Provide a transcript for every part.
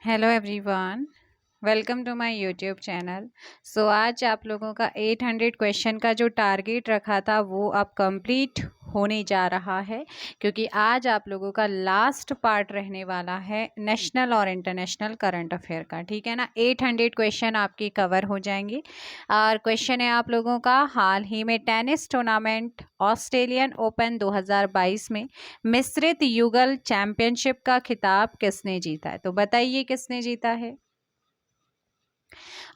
Hello everyone, welcome to my YouTube channel. So आज आप लोगों का 800 क्वेश्चन का जो टारगेट रखा था वो अब कंप्लीट होने जा रहा है, क्योंकि आज आप लोगों का लास्ट पार्ट रहने वाला है नेशनल और इंटरनेशनल करंट अफेयर का। ठीक है ना, 800 क्वेश्चन आपके कवर हो जाएंगे। और क्वेश्चन है आप लोगों का, हाल ही में टेनिस टूर्नामेंट ऑस्ट्रेलियन ओपन 2022 में मिश्रित युगल चैंपियनशिप का खिताब किसने जीता है? तो बताइए किसने जीता है।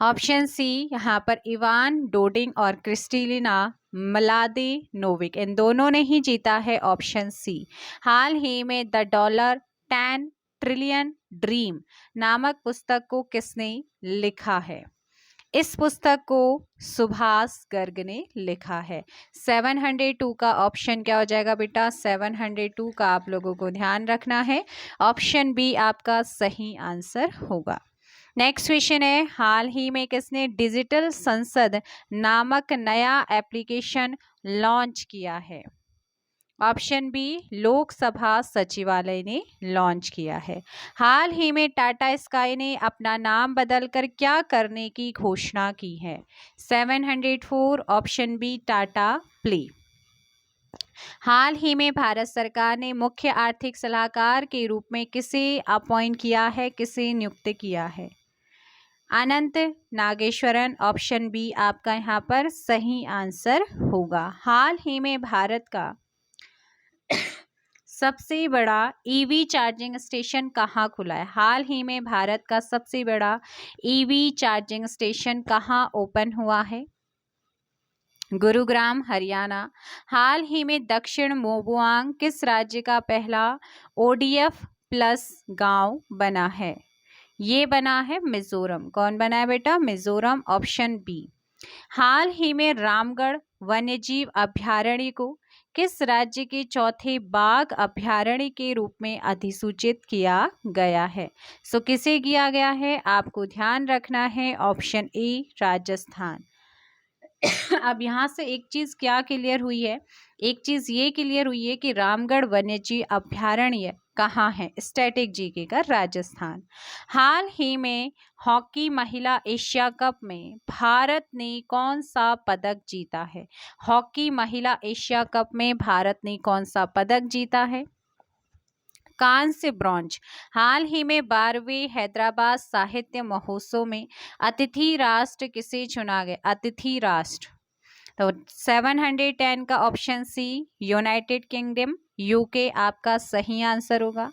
ऑप्शन सी, यहाँ पर इवान डोडिंग और क्रिस्टिलिना मलादेनोविक, इन दोनों ने ही जीता है। ऑप्शन सी। हाल ही में द डॉलर 10 ट्रिलियन ड्रीम नामक पुस्तक को किसने लिखा है? इस पुस्तक को सुभाष गर्ग ने लिखा है। 702 का ऑप्शन क्या हो जाएगा बेटा? 702 का आप लोगों को ध्यान रखना है। ऑप्शन बी आपका सही आंसर होगा। नेक्स्ट क्वेश्चन है, हाल ही में किसने डिजिटल संसद नामक नया एप्लीकेशन लॉन्च किया है? ऑप्शन बी, लोकसभा सचिवालय ने लॉन्च किया है। हाल ही में टाटा स्काई ने अपना नाम बदलकर क्या करने की घोषणा की है? 704, ऑप्शन बी टाटा प्ले। हाल ही में भारत सरकार ने मुख्य आर्थिक सलाहकार के रूप में किसे अपॉइंट किया है, किसे नियुक्त किया है? अनंत नागेश्वरन। ऑप्शन बी आपका यहाँ पर सही आंसर होगा। हाल ही में भारत का सबसे बड़ा ईवी चार्जिंग स्टेशन कहाँ खुला है? हाल ही में भारत का सबसे बड़ा ईवी चार्जिंग स्टेशन कहाँ ओपन हुआ है? गुरुग्राम, हरियाणा। हाल ही में दक्षिण मोबुआंग किस राज्य का पहला ओडीएफ प्लस गांव बना है? ये बना है मिजोरम। कौन बना है बेटा? मिजोरम। Option B. हाल ही में रामगढ़ वन्यजीव अभयारण्य को किस राज्य के चौथे बाघ अभयारण्य के रूप में अधिसूचित किया गया है? सो किसे किया गया है आपको ध्यान रखना है। Option A Rajasthan. अब यहाँ से एक चीज क्या क्लियर हुई है? एक चीज ये क्लियर हुई है कि रामगढ़ वन्यजीव अभयारण्य कहाँ है? स्टैटिक जीके का राजस्थान। हाल ही में हॉकी महिला एशिया कप में भारत ने कौन सा पदक जीता है? हॉकी महिला एशिया कप में भारत ने कौन सा पदक जीता है? कांस्य, ब्रॉन्ज। हाल ही में 12वें हैदराबाद साहित्य महोत्सव में अतिथि राष्ट्र किसे चुना गया? अतिथि राष्ट्र। तो 710 का option C United Kingdom, UK आपका सही आंसर होगा।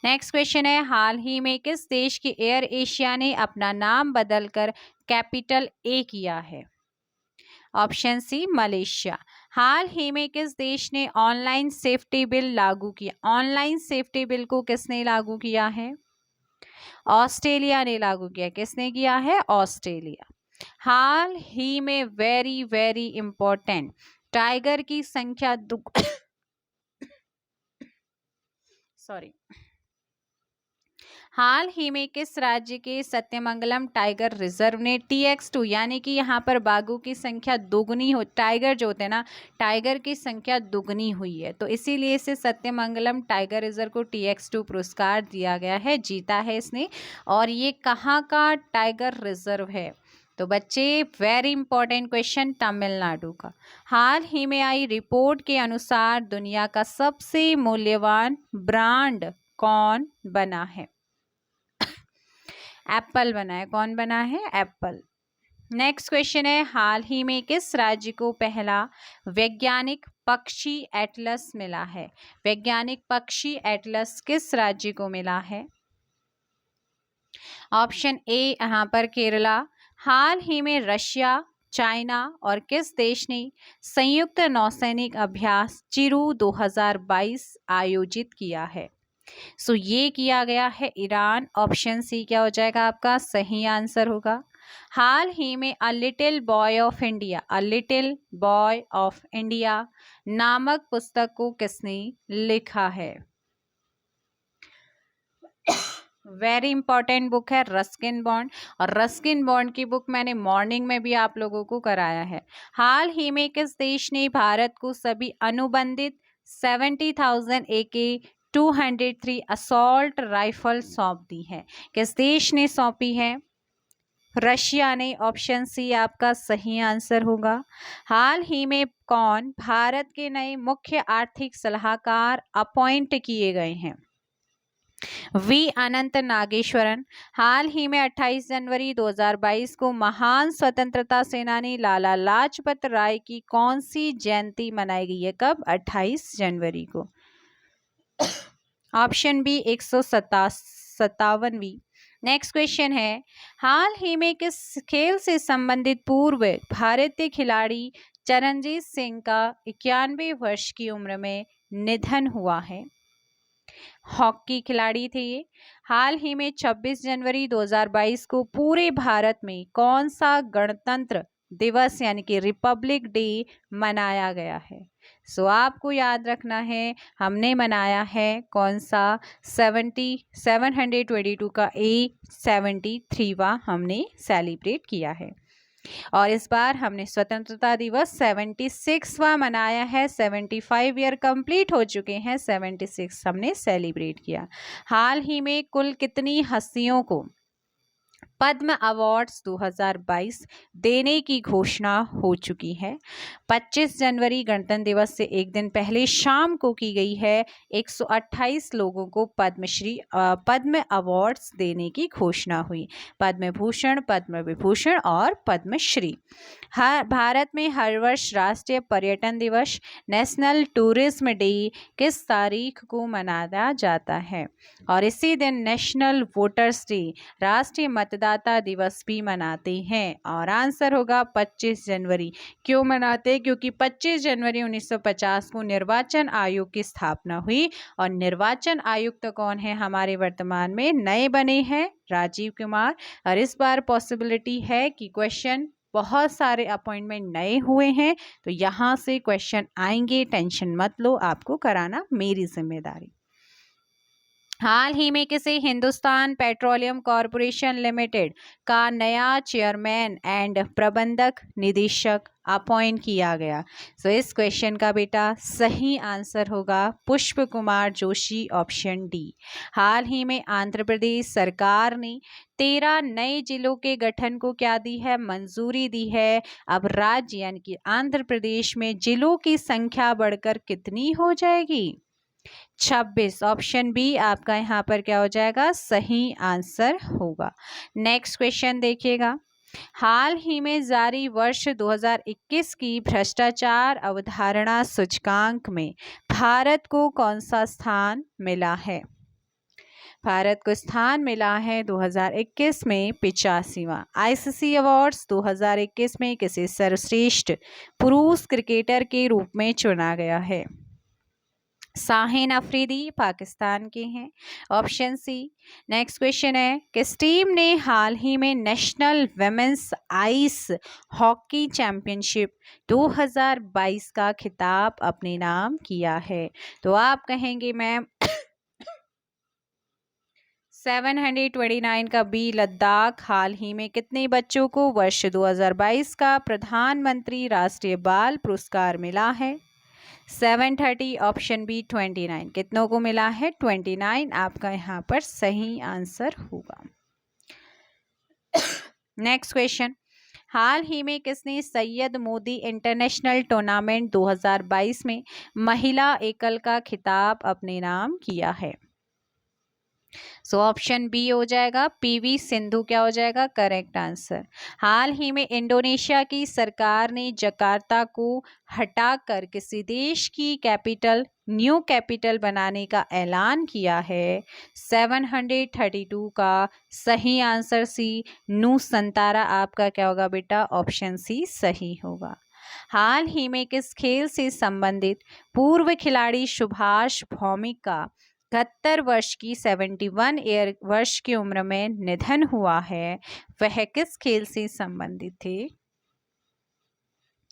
नेक्स्ट क्वेश्चन है, हाल ही में किस देश की एयर एशिया ने अपना नाम बदलकर कैपिटल ए किया है? ऑप्शन सी मलेशिया। हाल ही में किस देश ने ऑनलाइन सेफ्टी बिल लागू किया? ऑनलाइन सेफ्टी बिल को किसने लागू किया है? ऑस्ट्रेलिया ने लागू किया। किसने किया है? ऑस्ट्रेलिया। हाल ही में वेरी वेरी इंपॉर्टेंट, टाइगर की संख्या सॉरी हाल ही में किस राज्य के सत्यमंगलम टाइगर रिजर्व ने TX2 यानी कि यहाँ पर बाघों की संख्या दुगनी हो, टाइगर जो होते हैं ना, टाइगर की संख्या दुगनी हुई है, तो इसीलिए इसे सत्यमंगलम टाइगर रिजर्व को TX2 पुरस्कार दिया गया है, जीता है इसने। और ये कहाँ का टाइगर रिजर्व है? तो बच्चे वेरी इंपॉर्टेंट क्वेश्चन, तमिलनाडु का। हाल ही में आई रिपोर्ट के अनुसार दुनिया का सबसे मूल्यवान ब्रांड कौन बना है? एप्पल बना है। कौन बना है? एप्पल। नेक्स्ट क्वेश्चन है, हाल ही में किस राज्य को पहला वैज्ञानिक पक्षी एटलस मिला है? वैज्ञानिक पक्षी एटलस किस राज्य को मिला है? ऑप्शन ए यहाँ पर केरला। हाल ही में रशिया, चाइना और किस देश ने संयुक्त नौसैनिक अभ्यास चिरू 2022 आयोजित किया है? सो ये किया गया है ईरान। ऑप्शन सी क्या हो जाएगा आपका सही आंसर होगा। हाल ही में a little boy of India, a little boy of India नामक पुस्तक को किसने लिखा है? वेरी इंपॉर्टेंट बुक है रस्किन बॉन्ड, और रस्किन बॉन्ड की बुक मैंने मॉर्निंग में भी आप लोगों को कराया है। हाल ही में किस देश ने भारत को सभी अनुबंधित 70,000 AK 203 असॉल्ट राइफल सौंप दी है? किस देश ने सौंपी है? रशिया ने। ऑप्शन सी आपका सही आंसर होगा। हाल ही में कौन भारत के नए मुख्य आर्थिक सलाहकार अपॉइंट किए गए हैं? वी अनंत नागेश्वरन। हाल ही में 28 जनवरी 2022 को महान स्वतंत्रता सेनानी लाला लाजपत राय की कौन सी जयंती मनाई गई है? कब? 28 जनवरी को। ऑप्शन बी 157वीं। नेक्स्ट क्वेश्चन है, हाल ही में किस खेल से संबंधित पूर्व भारतीय खिलाड़ी चरणजीत सिंह का 91 वर्ष की उम्र में निधन हुआ है? हॉकी खिलाड़ी थे ये। हाल ही में 26 जनवरी 2022 को पूरे भारत में कौन सा गणतंत्र दिवस यानी कि रिपब्लिक डे मनाया गया है? सो आपको याद रखना है, हमने मनाया है कौन सा? 722 का 73वां हमने सेलिब्रेट किया है। और इस बार हमने स्वतंत्रता दिवस 76वां मनाया है। 75 ईयर कंप्लीट हो चुके हैं, 76 हमने सेलिब्रेट किया। हाल ही में कुल कितनी हस्तियों को पद्म अवार्ड्स 2022 देने की घोषणा हो चुकी है? 25 जनवरी गणतंत्र दिवस से एक दिन पहले शाम को की गई है। 128 लोगों को पद्म अवार्ड्स देने की घोषणा हुई। पद्म भूषण, पद्म विभूषण और पद्मश्री। भारत में हर वर्ष राष्ट्रीय पर्यटन दिवस नेशनल टूरिज्म डे किस तारीख को मनाया जाता है? और इसी दिन नेशनल वोटर्स डे राष्ट्रीय मतदाता दिवस भी मनाते हैं। और आंसर होगा 25 जनवरी। क्यों मनाते हैं? क्योंकि 25 जनवरी 1950 को निर्वाचन आयोग की स्थापना हुई। और निर्वाचन आयुक्त कौन है हमारे वर्तमान में? नए बने हैं राजीव कुमार। और इस बार पॉसिबिलिटी है कि क्वेश्चन बहुत सारे अपॉइंटमेंट नए हुए हैं, तो यहाँ से क्वेश्चन आएंगे, टेंशन मत लो, आपको कराना मेरी जिम्मेदारी। हाल ही में किसे हिंदुस्तान पेट्रोलियम कॉरपोरेशन लिमिटेड का नया चेयरमैन एंड प्रबंधक निदेशक अपॉइंट किया गया? सो इस क्वेश्चन का बेटा सही आंसर होगा पुष्प कुमार जोशी, ऑप्शन डी। हाल ही में आंध्र प्रदेश सरकार ने 13 नए जिलों के गठन को क्या दी है? मंजूरी दी है। अब राज्य यानी कि आंध्र प्रदेश में जिलों की संख्या बढ़कर कितनी हो जाएगी? 26। ऑप्शन बी आपका यहाँ पर क्या हो जाएगा? सही आंसर होगा। नेक्स्ट क्वेश्चन देखिएगा, हाल ही में जारी वर्ष 2021 की भ्रष्टाचार अवधारणा सूचकांक में भारत को कौन सा स्थान मिला है? भारत को स्थान मिला है 2021 में 85वां। आईसीसी अवार्ड्स 2021 में किसे सर्वश्रेष्ठ पुरुष क्रिकेटर के रूप में चुना गया है? साहिन अफरीदी, पाकिस्तान के हैं, ऑप्शन सी। नेक्स्ट क्वेश्चन है, किस टीम ने हाल ही में national women's ice hockey championship 2022 का खिताब अपने नाम किया है? तो आप कहेंगे मैम 729 का बी लद्दाख। हाल ही में कितने बच्चों को वर्ष 2022 का प्रधानमंत्री राष्ट्रीय बाल पुरस्कार मिला है? 730। Option B 29। कितनों को मिला है? 29 आपका यहाँ पर सही आंसर होगा। नेक्स्ट क्वेश्चन, हाल ही में किसने सैयद मोदी इंटरनेशनल टूर्नामेंट 2022 में महिला एकल का खिताब अपने नाम किया है? सो ऑप्शन बी हो जाएगा पीवी सिंधु क्या हो जाएगा करेक्ट आंसर। हाल ही में इंडोनेशिया की सरकार ने जकार्ता को हटाकर किसी देश की कैपिटल न्यू कैपिटल बनाने का ऐलान किया है? 732 का सही आंसर सी नूसंतारा आपका क्या होगा बेटा? ऑप्शन सी सही होगा। हाल ही में किस खेल से संबंधित पूर्व खिलाड़ी सुभाष भौमिक का 71 वर्ष की 71 ईयर वर्ष की उम्र में निधन हुआ है? वह किस खेल से संबंधित थे?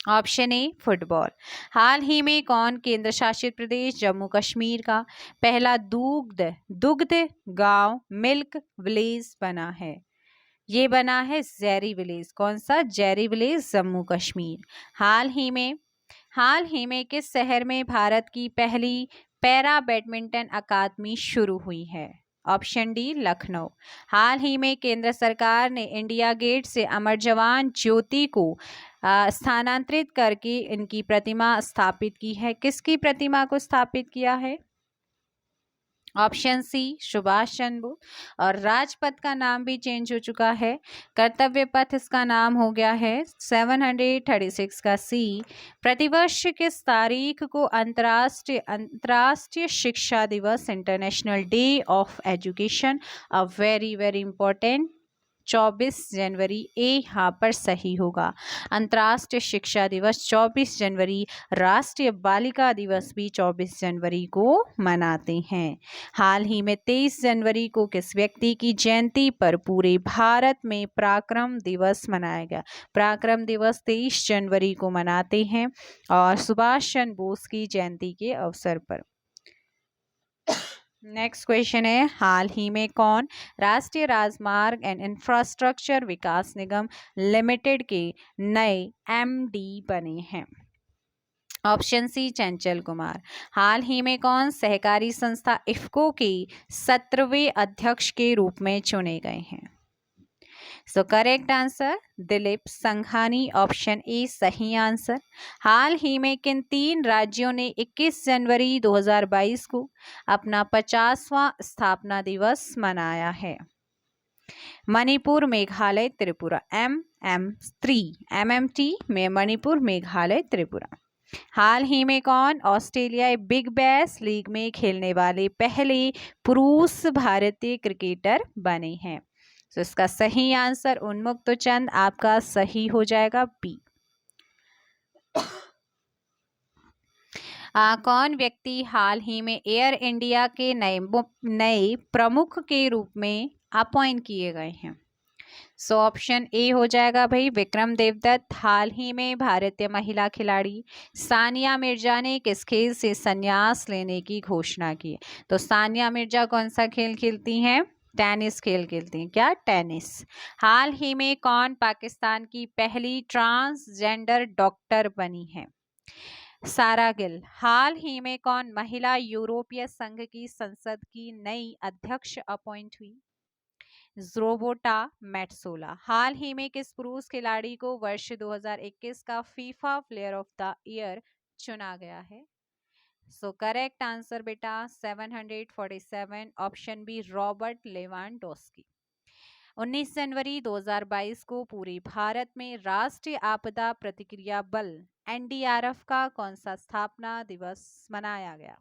Option A football. हाल ही में कौन केंद्र शासित प्रदेश जम्मू कश्मीर का पहला दुग्ध गांव मिल्क विलेज बना है? ये बना है जेरी विलेज। कौन सा? जेरी विलेज, जम्मू कश्मीर। हाल ही में किस शहर में भारत की पहली पैरा बैडमिंटन अकादमी शुरू हुई है? Option D Lucknow. हाल ही में केंद्र सरकार ने इंडिया गेट से अमर जवान ज्योति को स्थानांतरित करके इनकी प्रतिमा स्थापित की है। किसकी प्रतिमा को स्थापित किया है? ऑप्शन सी सुभाष चंद्र बोस। और राजपथ का नाम भी चेंज हो चुका है। कर्तव्य पथ इसका नाम हो गया है 736 का सी। प्रतिवर्ष किस तारीख को अंतर्राष्ट्रीय शिक्षा दिवस, international day of education, a very very important, 24 जनवरी ए यहाँ पर सही होगा। अंतर्राष्ट्रीय शिक्षा दिवस 24 जनवरी, राष्ट्रीय बालिका दिवस भी 24 जनवरी को मनाते हैं। हाल ही में 23 जनवरी को किस व्यक्ति की जयंती पर पूरे भारत में पराक्रम दिवस मनाया गया? पराक्रम दिवस 23 जनवरी को मनाते हैं और सुभाष चंद्र बोस की जयंती के अवसर पर। नेक्स्ट क्वेश्चन है, हाल ही में कौन राष्ट्रीय राजमार्ग and infrastructure Vikas Nigam limited के नए एमडी बने हैं? Option C Chanchal Kumar. हाल ही में कौन सहकारी संस्था इफ्को के 17वें अध्यक्ष के रूप में चुने गए हैं? सो correct answer Dilip Sanghani, option A सही आंसर। हाल ही में किन 3 राज्यों ने 21 जनवरी 2022 को अपना 50वां स्थापना दिवस मनाया है? मणिपुर, मेघालय, त्रिपुरा। MM3 MMT में मणिपुर, मेघालय, त्रिपुरा। हाल ही में कौन ऑस्ट्रेलियाई बिग बैश लीग में खेलने वाले पहले पुरुष भारतीय क्रिकेटर बने हैं? तो इसका सही आंसर उन्मुक्त चंद आपका सही हो जाएगा बी। कौन व्यक्ति हाल ही में एयर इंडिया के नए प्रमुख के रूप में अपॉइंट किए गए हैं? सो ऑप्शन ए हो जाएगा भाई विक्रम देवदत्त। हाल ही में भारतीय महिला खिलाड़ी सानिया मिर्जा ने किस खेल से संन्यास लेने की घोषणा की? तो सानिया मिर्जा कौन सा खेल खेलती हैं? टेनिस खेल खेलती हैं। क्या? टेनिस। हाल ही में कौन पाकिस्तान की पहली ट्रांसजेंडर डॉक्टर बनी है? सारा गिल। हाल ही में कौन महिला यूरोपीय संघ की संसद की नई अध्यक्ष अपॉइंट हुई? ज़्रोबोटा मेट्सोला। हाल ही में किस पुरुष खिलाड़ी को वर्ष 2021 का FIFA player of the year चुना गया है? सो करेक्ट आंसर बेटा 747, ऑप्शन बी रॉबर्ट लेवांडोस्की। 19 जनवरी 2022 को पूरे भारत में राष्ट्रीय आपदा प्रतिक्रिया बल NDRF का कौन सा स्थापना दिवस मनाया गया?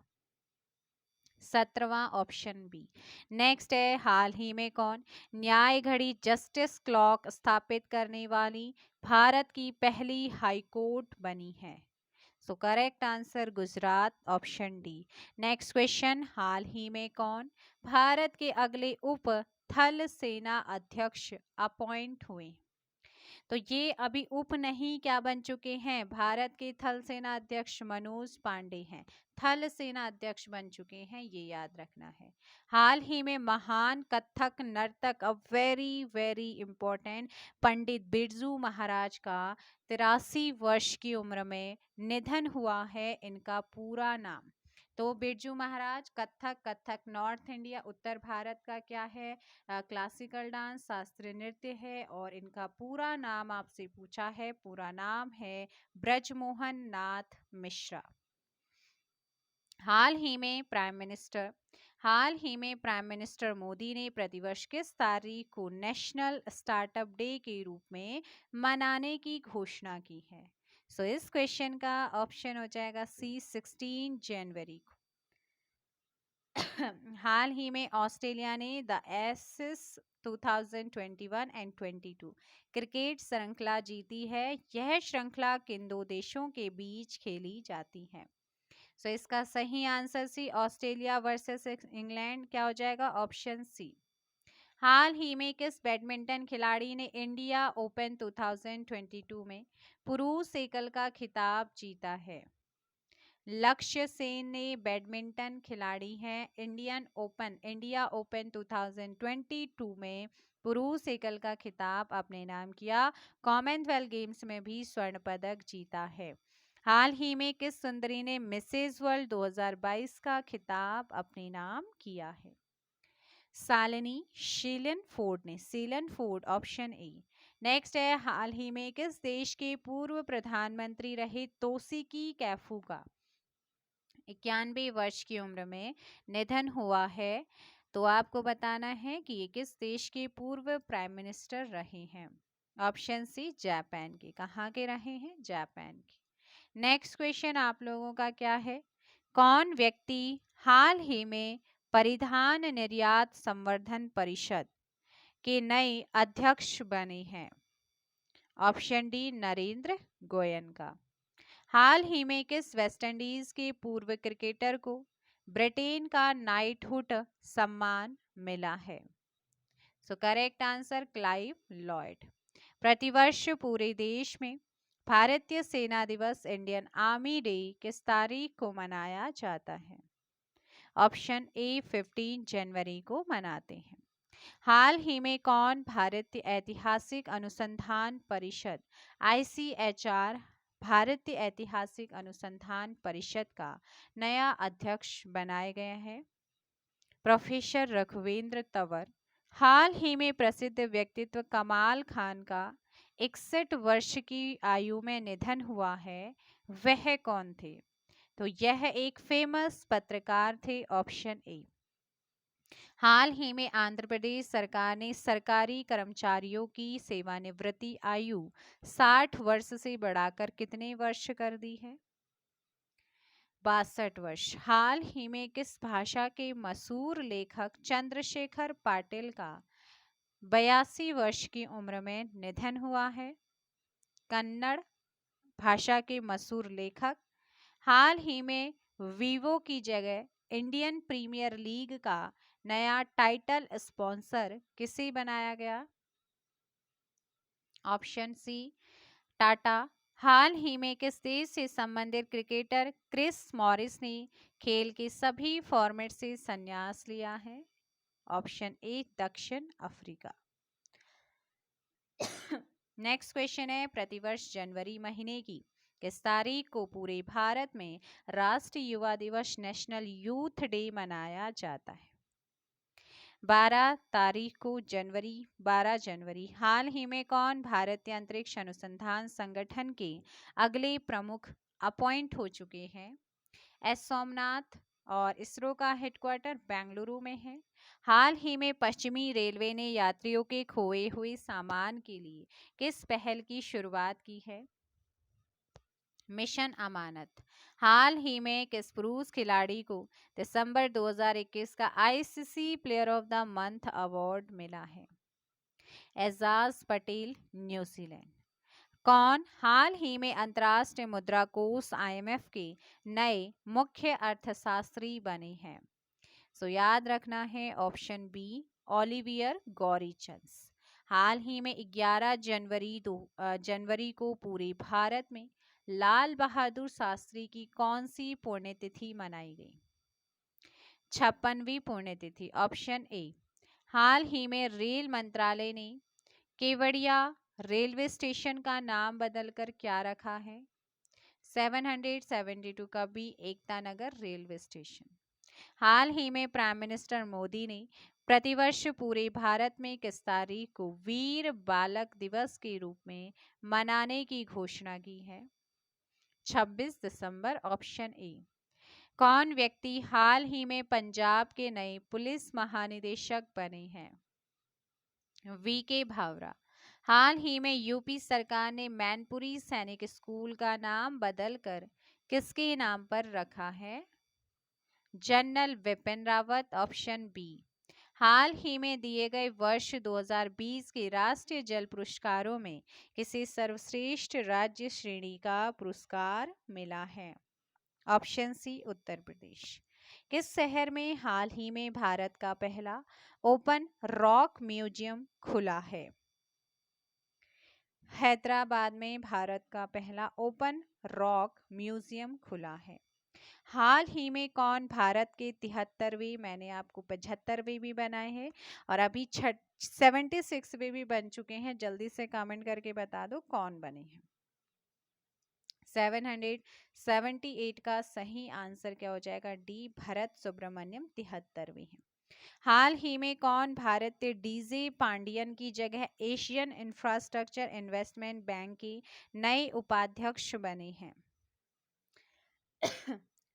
17वां, ऑप्शन बी। नेक्स्ट है, हाल ही में कौन न्याय घड़ी जस्टिस क्लॉक स्थापित करने वाली भारत की पहली हाई कोर्ट बनी है? So correct answer Gujarat, option D. Next question, हाल ही में कौन भारत के अगले उप थल सेना अध्यक्ष अपॉइंट हुए? तो ये अभी उप नहीं क्या बन चुके हैं? भारत के थल सेना अध्यक्ष मनोज पांडे हैं, थल सेना अध्यक्ष बन चुके हैं, ये याद रखना है। हाल ही में महान कथक नर्तक, a very very important, Pandit Birju Maharaj का 83 वर्ष की उम्र में निधन हुआ है। इनका पूरा नाम? तो बिरजू महाराज कथक नॉर्थ इंडिया उत्तर भारत का क्या है? क्लासिकल डांस, शास्त्रीय नृत्य है। और इनका पूरा नाम आपसे पूछा है, पूरा नाम है ब्रजमोहन नाथ मिश्रा। हाल ही में प्राइम मिनिस्टर मोदी ने प्रतिवर्ष किस तारीख को नेशनल स्टार्टअप डे के रूप में मनाने की घोषणा की है? सो इस क्वेश्चन का ऑप्शन हो जाएगा सी 16 जनवरी को। हाल ही में ऑस्ट्रेलिया ने द एसिस 2021 एंड 22 क्रिकेट श्रृंखला जीती है। यह श्रृंखला किन 2 देशों के बीच खेली जाती है? सो इसका सही answer C, Australia versus England क्या हो जाएगा? Option C. हाल ही में किस बैडमिंटन खिलाड़ी ने इंडिया ओपन 2022 में पुरुष एकल का खिताब जीता है? लक्ष्य सेन ने बैडमिंटन खिलाड़ी हैं, इंडिया ओपन 2022 में पुरुष एकल का खिताब अपने नाम किया। कॉमनवेल्थ गेम्स में भी स्वर्ण पदक जीता है। हाल ही में किस सुंदरी ने मिसेज वर्ल्ड 2022 का खिताब अपने नाम किया है? सालिनी शीलन फोर्ड ने, सीलन फोर्ड, ऑप्शन ए। नेक्स्ट है, हाल ही में किस देश के पूर्व प्रधानमंत्री रहे तोशिकी कैफू का 91 वर्ष की उम्र में निधन हुआ है? तो आपको बताना है कि ये किस देश के पूर्व प्राइम मिनिस्टर रहे हैं। ऑप्शन सी, जापान के। कहाँ के रहे हैं? जापान के। नेक्स्ट क्वेश्चन आप लोगों का क्या है? कौन व्यक्ति हाल ही में परिधान निर्यात संवर्धन परिषद के नए अध्यक्ष बने हैं? Option D, Narendra Goenka. हाल ही में किस वेस्टइंडीज के पूर्व क्रिकेटर को ब्रिटेन का नाइटहुड सम्मान मिला है? So correct answer, Clive Lloyd. प्रतिवर्ष पूरे देश में भारतीय सेना दिवस, इंडियन आर्मी डे, किस तारीख को मनाया जाता है? ऑप्शन ए, 15 जनवरी को मनाते हैं। हाल ही में कौन भारतीय ऐतिहासिक अनुसंधान परिषद ICHR, भारतीय ऐतिहासिक अनुसंधान परिषद का नया अध्यक्ष बनाए गए हैं? प्रोफेसर रघुवेंद्र तंवर। हाल ही में प्रसिद्ध व्यक्तित्व कमाल खान का 61 वर्ष की आयु में निधन हुआ है, वह कौन थे? तो यह एक फेमस पत्रकार थे, ऑप्शन ए। हाल ही में आंध्र प्रदेश सरकार ने सरकारी कर्मचारियों की सेवानिवृत्ति आयु 60 वर्ष से बढ़ाकर कितने वर्ष कर दी है? 62 वर्ष। हाल ही में किस भाषा के मशहूर लेखक चंद्रशेखर पाटिल का 82 वर्ष की उम्र में निधन हुआ है? कन्नड़ भाषा के मशहूर लेखक। हाल ही में वीवो की जगह इंडियन प्रीमियर लीग का नया टाइटल स्पॉन्सर किसे बनाया गया? Option C, Tata. हाल ही में किस देश से संबंधित क्रिकेटर क्रिस मॉरिस ने खेल के सभी फॉर्मेट से संन्यास लिया है? ऑप्शन ए, दक्षिण अफ्रीका। नेक्स्ट क्वेश्चन है, प्रतिवर्ष जनवरी महीने की किस तारीख को पूरे भारत में राष्ट्रीय युवा दिवस, नेशनल यूथ डे मनाया जाता है? 12 तारीख को जनवरी, 12 जनवरी। हाल ही में कौन भारतीय अंतरिक्ष अनुसंधान संगठन के अगले प्रमुख अपॉइंट हो चुके हैं? एस सोमनाथ। और इसरो का हेडक्वार्टर बेंगलुरु में है। हाल ही में पश्चिमी रेलवे ने यात्रियों के खोए हुए सामान के लिए किस पहल की शुरुआत की है? मिशन अमानत। हाल ही में किस पुरुष खिलाड़ी को दिसंबर 2021 का ICC player of the month award मिला है? एजाज पटेल, न्यूजीलैंड। कौन हाल ही में अंतर्राष्ट्रीय मुद्रा कोष IMF के नए मुख्य अर्थशास्त्री बने हैं? सो याद रखना है, ऑप्शन बी, ओलिवियर गौरीचंद। हाल ही में 11 जनवरी को पूरे भारत में लाल बहादुर शास्त्री की कौन सी पुण्यतिथि मनाई गई? 56वीं पुण्यतिथि, ऑप्शन ए। हाल ही में रेल मंत्रालय ने केवड़िया रेलवे स्टेशन का नाम बदलकर क्या रखा है? 772 का B, Ekta Nagar railway station. हाल ही में प्राइम मिनिस्टर मोदी ने प्रतिवर्ष पूरे भारत में किस तारीख को वीर बालक दिवस के रूप में मनाने की घोषणा की है? 26 दिसंबर, ऑप्शन ए। कौन व्यक्ति हाल ही में पंजाब के नए पुलिस महानिदेशक बने हैं? VK भावरा। हाल ही में यूपी सरकार ने मैनपुरी सैनिक स्कूल का नाम बदलकर किसके नाम पर रखा है? General Bipin Rawat, option B. हाल ही में दिए गए वर्ष 2020 के राष्ट्रीय जल पुरस्कारों में किसे सर्वश्रेष्ठ राज्य श्रेणी का पुरस्कार मिला है? ऑप्शन सी, उत्तर प्रदेश। किस शहर में हाल ही में भारत का पहला ओपन रॉक म्यूजियम खुला है? हैदराबाद में भारत का पहला ओपन रॉक म्यूजियम खुला है। हाल ही में कौन भारत के 73वें, मैंने आपको 75वें भी बनाए हैं और अभी 76वें भी बन चुके हैं, जल्दी से कमेंट करके बता दो कौन बने हैं। 778 का सही आंसर क्या हो जाएगा? डी, भरत सुब्रमण्यम 73वीं है। हाल ही में कौन भारतीय डीजे पांडियन की जगह एशियन इंफ्रास्ट्रक्चर इन्वेस्टमेंट बैंक की नए उपाध्यक्ष बने हैं?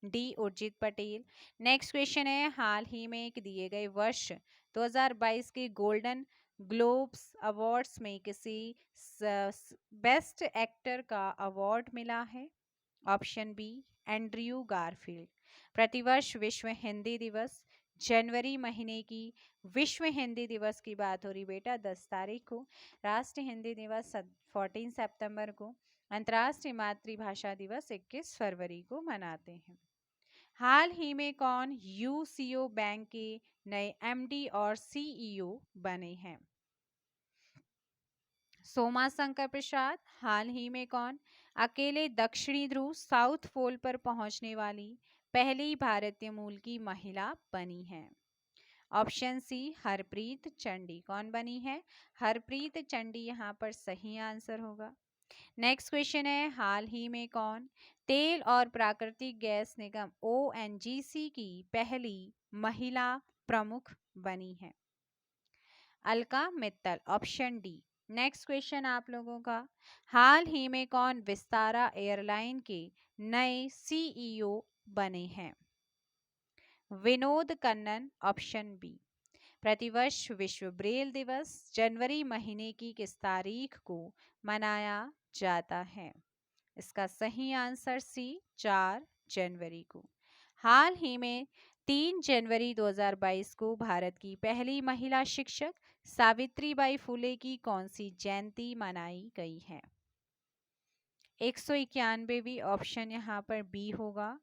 D, Urjit Patel. Next question है, हाल ही में दिए गए वर्ष 2022 के गोल्डन ग्लोब्स अवार्ड्स में किसी बेस्ट एक्टर का अवार्ड मिला है? Option B, Andrew Garfield. प्रतिवर्ष विश्व हिंदी दिवस, जनवरी महीने की विश्व हिंदी दिवस की बात हो रही बेटा 10 तारीख को, राष्ट्रीय हिंदी दिवस 14 सितंबर को, अंतर्राष्ट्रीय मातृभाषा दिवस 21 फरवरी को मनाते हैं। हाल ही में कौन यूसीओ बैंक के नए एमडी और सीईओ बने हैं? सोमा शंकर प्रसाद। हाल ही में कौन अकेले दक्षिणी ध्रुव साउथ पोल पर पहुंचने वाली पहली भारतीय मूल की महिला बनी है? Option C, Harpreet Chandi. कौन बनी है? हरप्रीत चंडी यहाँ पर सही आंसर होगा। नेक्स्ट क्वेश्चन है, हाल ही में कौन तेल और प्राकृतिक गैस निगम ओएनजीसी की पहली महिला प्रमुख बनी है? Alka Mittal. Option D. Next question आप लोगों का, हाल ही में कौन विस्तारा एयरलाइन के नए सीईओ बने हैं? विनोद कन्नन। Option B. प्रतिवर्ष विश्व ब्रेल दिवस जनवरी महीने की किस तारीख को मनाया जाता है? इसका सही आंसर सी, 4 जनवरी को। हाल ही में 3 जनवरी 2022 को भारत की पहली महिला शिक्षक सावित्रीबाई फुले की कौन सी जयंती मनाई गई है? 191वीं। ऑप्शन यहाँ पर बी होगा।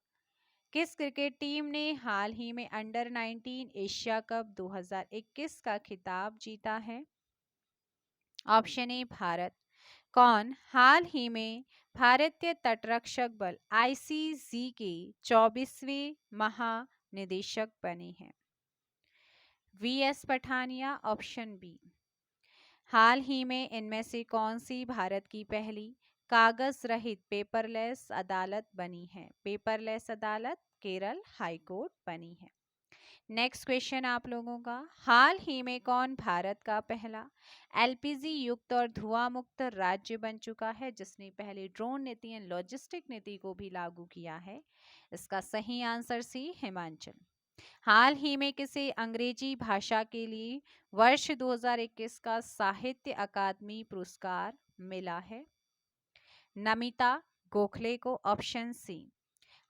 किस क्रिकेट टीम ने हाल ही में अंडर 19 एशिया कप 2021 का खिताब जीता है? Option A, Bharat. कौन हाल ही में भारतीय तटरक्षक बल आईसीजी के 24वें महानिदेशक बने हैं? वीएस पठानिया। Option B. हाल ही में इनमें से कौन सी भारत की पहली कागज रहित पेपरलेस अदालत बनी है? पेपरलेस अदालत केरल हाईकोर्ट बनी है। नेक्स्ट क्वेश्चन आप लोगों का, हाल ही में कौन भारत का पहला एलपीजी युक्त और धुआं मुक्त राज्य बन चुका है, जिसने पहले ड्रोन नीति एंड लॉजिस्टिक नीति को भी लागू किया है? इसका सही आंसर सी, हिमाचल। हाल ही में किसे अंग्रेजी भाषा के लिए वर्ष 2021 का साहित्य अकादमी पुरस्कार मिला है? नमिता गोखले को। Option C.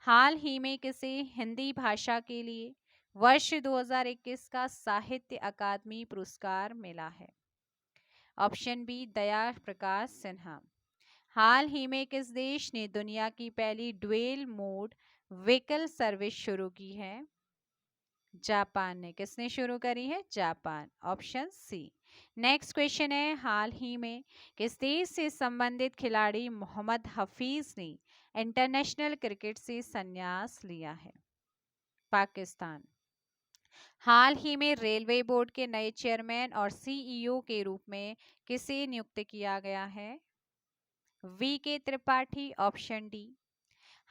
हाल ही में किसे हिंदी भाषा के लिए वर्ष 2021 का साहित्य अकादमी पुरस्कार मिला है? ऑप्शन बी, दया प्रकाश सिन्हा। हाल ही में किस देश ने दुनिया की पहली ड्यूल मोड व्हीकल सर्विस शुरू की है? जापान ने। किसने शुरू करी है? Japan. Option C. Next question है, हाल ही में किस देश से संबंधित खिलाड़ी मोहम्मद हफीज ने इंटरनेशनल क्रिकेट से संन्यास लिया है? पाकिस्तान। हाल ही में रेलवे बोर्ड के नए चेयरमैन और सीईओ के रूप में किसे नियुक्त किया गया है? V K Tripathi. Option D.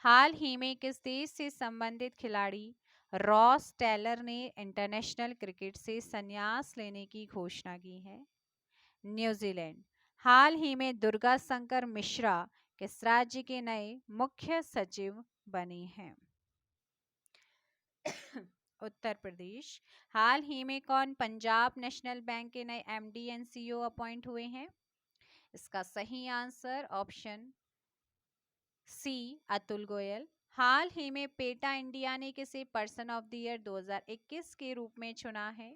हाल ही में किस देश से संबंधित खिलाड़ी रॉस टेलर ने इंटरनेशनल क्रिकेट से संन्यास लेने की घोषणा की है? न्यूजीलैंड। हाल ही में दुर्गा शंकर मिश्रा किस राज्य के नए मुख्य सचिव बने हैं? उत्तर प्रदेश। हाल ही में कौन पंजाब नेशनल बैंक के नए एमडी एंड सीईओ अपॉइंट हुए हैं? इसका सही answer option C, Atul Goyal. हाल ही में पेटा इंडिया ने किसे पर्सन ऑफ द ईयर 2021 के रूप में चुना है?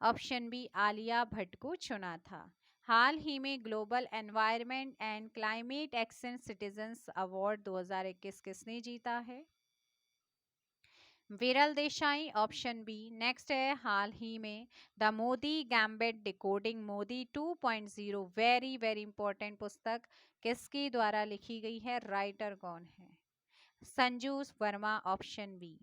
ऑप्शन बी, आलिया भट्ट को चुना था। हाल ही में global environment and climate action citizens award 2021 किसने जीता है? विरल देसाई। Option B. नेक्स्ट है, हाल ही में the Modi gambit decoding Modi 2.0 very very important पुस्तक किसके द्वारा लिखी गई है? राइटर कौन है? संजू वर्मा। Option B.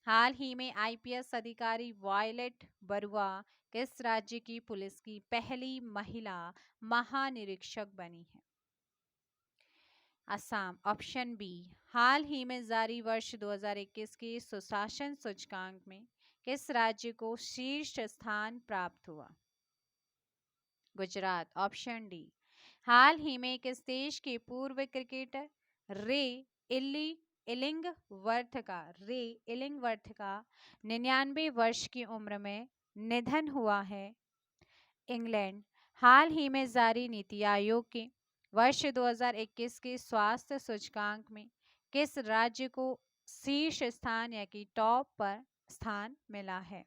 हाल ही में आईपीएस अधिकारी वायलेट बरुआ किस राज्य की पुलिस की पहली महिला महानिरीक्षक बनी है? असम। Option B. हाल ही में जारी वर्ष 2021 के सुशासन सूचकांक में किस राज्य को शीर्ष स्थान प्राप्त हुआ? गुजरात। Option D. हाल ही में किस देश के पूर्व क्रिकेटर रे इल्ली इलिंगवर्थ का 99 वर्ष की उम्र में निधन हुआ है? इंग्लैंड। हाल ही में जारी नीति आयोग के वर्ष 2021 के स्वास्थ्य सूचकांक में किस राज्य को शीर्ष स्थान या कि टॉप पर स्थान मिला है?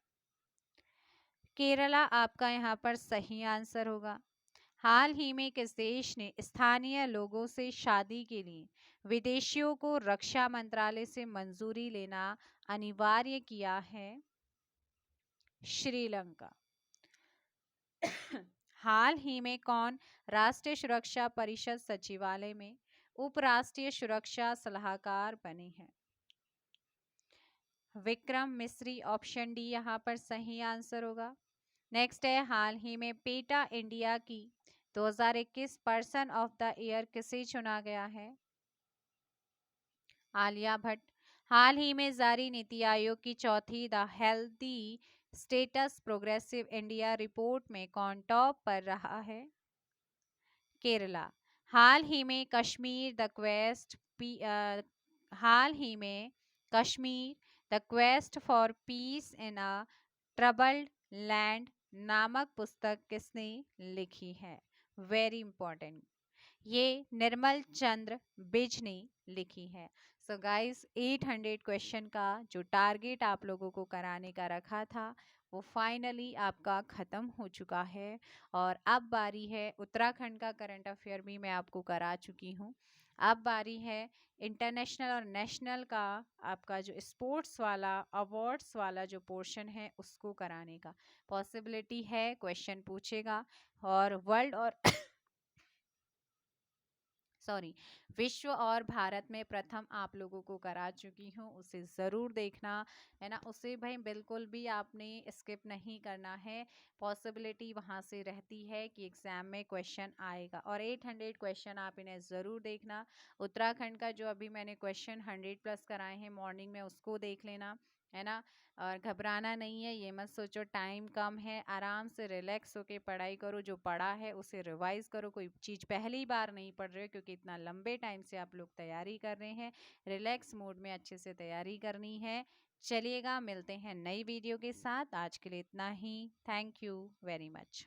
केरला आपका यहाँ पर सही आंसर होगा। हाल ही में किस देश ने स्थानीय लोगों से शादी के लिए विदेशियों को रक्षा मंत्रालय से मंजूरी लेना अनिवार्य किया है? श्रीलंका। हाल ही में कौन राष्ट्रीय सुरक्षा परिषद सचिवालय में उपराष्ट्रीय सुरक्षा सलाहकार बने हैं? विक्रम मिस्री। ऑप्शन डी यहाँ पर सही आंसर होगा। नेक्स्ट है, हाल ही में पेटा इंडिया की 2021 पर्सन ऑफ द ईयर किसे चुना गया है? आलिया भट्ट। हाल ही में जारी नीति आयोग की चौथी the healthy status progressive India report में कौन टॉप पर रहा है? केरला। हाल ही में Kashmir the quest for piece in a troubled land नामक पुस्तक किसने लिखी है? वेरी इंपॉर्टेंट, ये निर्मल चंद्र बिज ने लिखी है। सो गाइस 800 क्वेश्चन का जो टारगेट आप लोगों को कराने का रखा था वो फाइनली आपका ख़त्म हो चुका है। और अब बारी है, उत्तराखंड का करंट अफेयर भी मैं आपको करा चुकी हूँ। अब बारी है इंटरनेशनल और नेशनल का आपका जो स्पोर्ट्स वाला अवार्ड्स वाला जो पोर्शन है उसको कराने का। पॉसिबिलिटी है क्वेश्चन पूछेगा और वर्ल्ड और विश्व और भारत में प्रथम आप लोगों को करा चुकी हूँ, उसे ज़रूर देखना है ना। उसे भाई बिल्कुल भी आपने स्किप नहीं करना है। पॉसिबिलिटी वहाँ से रहती है कि एग्ज़ाम में क्वेश्चन आएगा और 800 क्वेश्चन आप इन्हें ज़रूर देखना। उत्तराखंड का जो अभी मैंने क्वेश्चन 100+ कराए हैं मॉर्निंग में उसको देख लेना, है ना। और घबराना नहीं है, ये मत सोचो टाइम कम है, आराम से रिलैक्स होके पढ़ाई करो। जो पढ़ा है उसे रिवाइज करो। कोई चीज़ पहली बार नहीं पढ़ रहे हो क्योंकि इतना लंबे टाइम से आप लोग तैयारी कर रहे हैं। रिलैक्स मोड में अच्छे से तैयारी करनी है। चलिएगा, मिलते हैं नई वीडियो के साथ। आज के लिए इतना ही। Thank you very much.